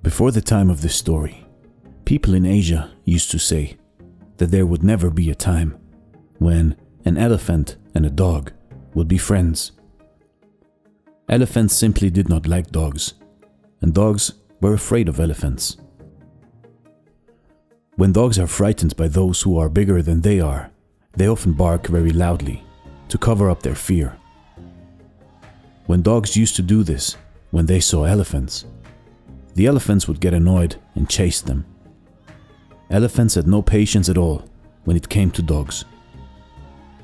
Before the time of this story, people in Asia used to say that there would never be a time when an elephant and a dog would be friends. Elephants simply did not like dogs, and dogs were afraid of elephants. When dogs are frightened by those who are bigger than they are, they often bark very loudly to cover up their fear. When dogs used to do this when they saw elephants, the elephants would get annoyed and chase them. Elephants had no patience at all when it came to dogs.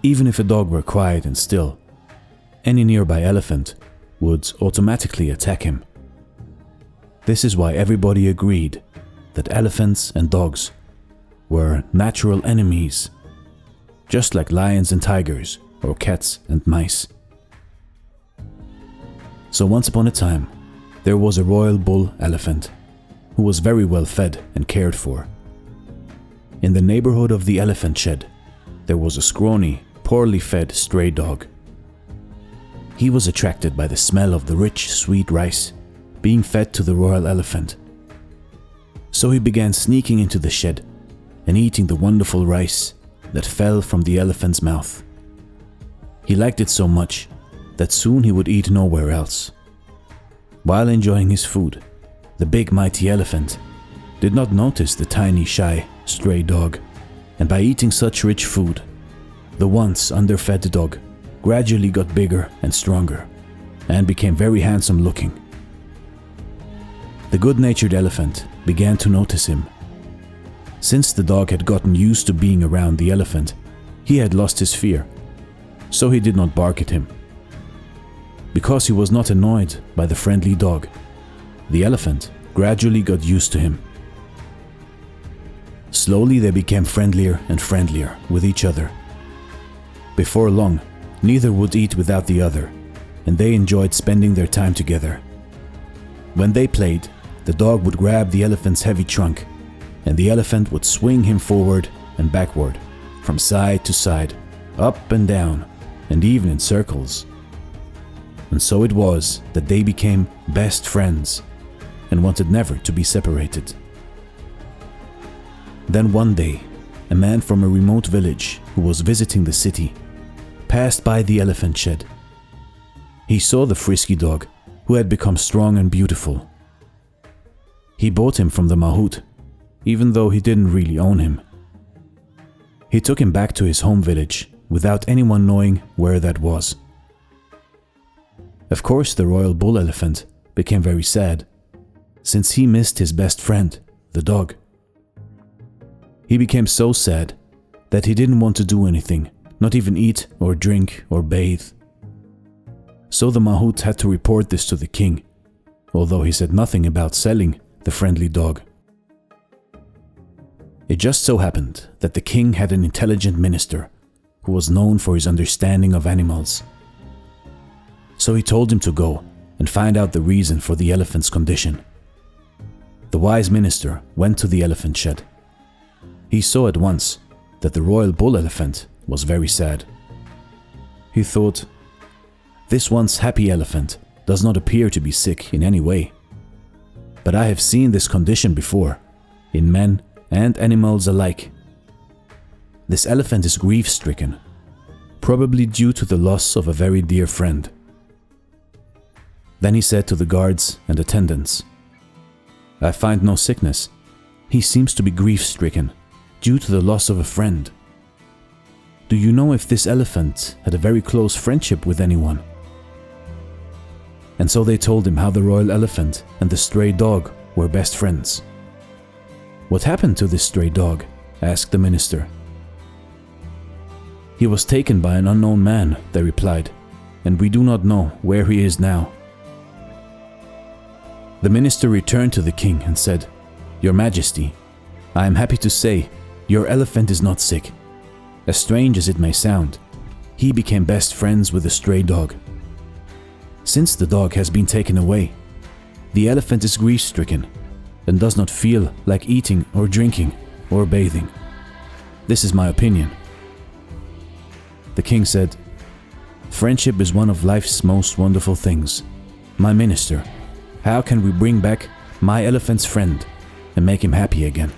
Even if a dog were quiet and still, any nearby elephant would automatically attack him. This is why everybody agreed that elephants and dogs were natural enemies, just like lions and tigers or cats and mice. So once upon a time, there was a royal bull elephant who was very well fed and cared for. In the neighborhood of the elephant shed, there was a scrawny, poorly fed stray dog. He was attracted by the smell of the rich, sweet rice being fed to the royal elephant. So he began sneaking into the shed and eating the wonderful rice that fell from the elephant's mouth. He liked it so much that soon he would eat nowhere else. While enjoying his food, the big mighty elephant did not notice the tiny, shy, stray dog, and by eating such rich food, the once underfed dog gradually got bigger and stronger and became very handsome looking. The good-natured elephant began to notice him. Since the dog had gotten used to being around the elephant, he had lost his fear, so he did not bark at him. Because he was not annoyed by the friendly dog, the elephant gradually got used to him. Slowly they became friendlier and friendlier with each other. Before long, neither would eat without the other, and they enjoyed spending their time together. When they played, the dog would grab the elephant's heavy trunk, and the elephant would swing him forward and backward, from side to side, up and down, and even in circles. And so it was that they became best friends and wanted never to be separated. Then one day, a man from a remote village who was visiting the city passed by the elephant shed. He saw the frisky dog who had become strong and beautiful. He bought him from the mahout, even though he didn't really own him. He took him back to his home village without anyone knowing where that was. Of course, the royal bull elephant became very sad, since he missed his best friend, the dog. He became so sad that he didn't want to do anything, not even eat or drink or bathe. So the mahout had to report this to the king, although he said nothing about selling the friendly dog. It just so happened that the king had an intelligent minister who was known for his understanding of animals. So he told him to go and find out the reason for the elephant's condition. The wise minister went to the elephant shed. He saw at once that the royal bull elephant was very sad. He thought, "This once happy elephant does not appear to be sick in any way. But I have seen this condition before, in men and animals alike. This elephant is grief-stricken, probably due to the loss of a very dear friend." Then he said to the guards and attendants, "I find no sickness. He seems to be grief-stricken due to the loss of a friend. Do you know if this elephant had a very close friendship with anyone?" And so they told him how the royal elephant and the stray dog were best friends. "What happened to this stray dog?" asked the minister. "He was taken by an unknown man," they replied, "and we do not know where he is now." The minister returned to the king and said, "Your Majesty, I am happy to say your elephant is not sick. As strange as it may sound, he became best friends with the stray dog. Since the dog has been taken away, the elephant is grief-stricken and does not feel like eating or drinking or bathing. This is my opinion." The king said, "Friendship is one of life's most wonderful things. My minister, how can we bring back my elephant's friend and make him happy again."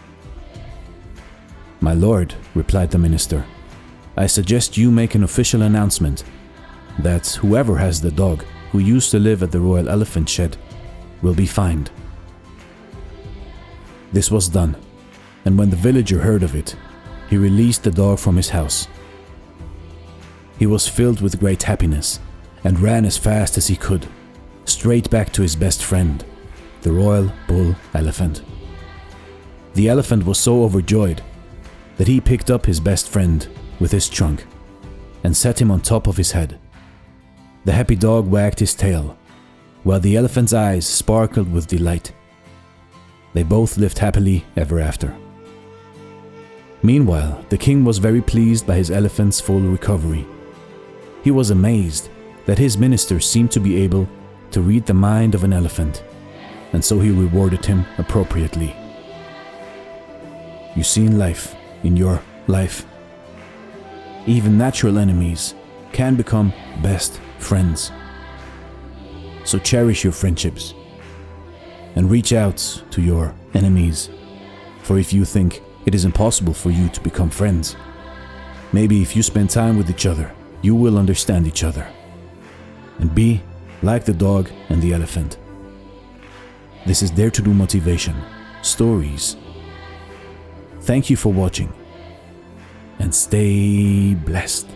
"My lord," replied the minister, "I suggest you make an official announcement that whoever has the dog who used to live at the royal elephant shed will be fined." This was done, and when the villager heard of it, he released the dog from his house. He was filled with great happiness and ran as fast as he could, straight back to his best friend, the royal bull elephant. The elephant was so overjoyed that he picked up his best friend with his trunk and set him on top of his head. The happy dog wagged his tail, while the elephant's eyes sparkled with delight. They both lived happily ever after. Meanwhile, the king was very pleased by his elephant's full recovery. He was amazed that his minister seemed to be able to read the mind of an elephant, and so he rewarded him appropriately. You see in life, in your life, even natural enemies can become best friends. So cherish your friendships and reach out to your enemies, for if you think it is impossible for you to become friends, maybe if you spend time with each other, you will understand each other. And be like the dog and the elephant. This is Dare to Do Motivation Stories. Thank you for watching, and stay blessed.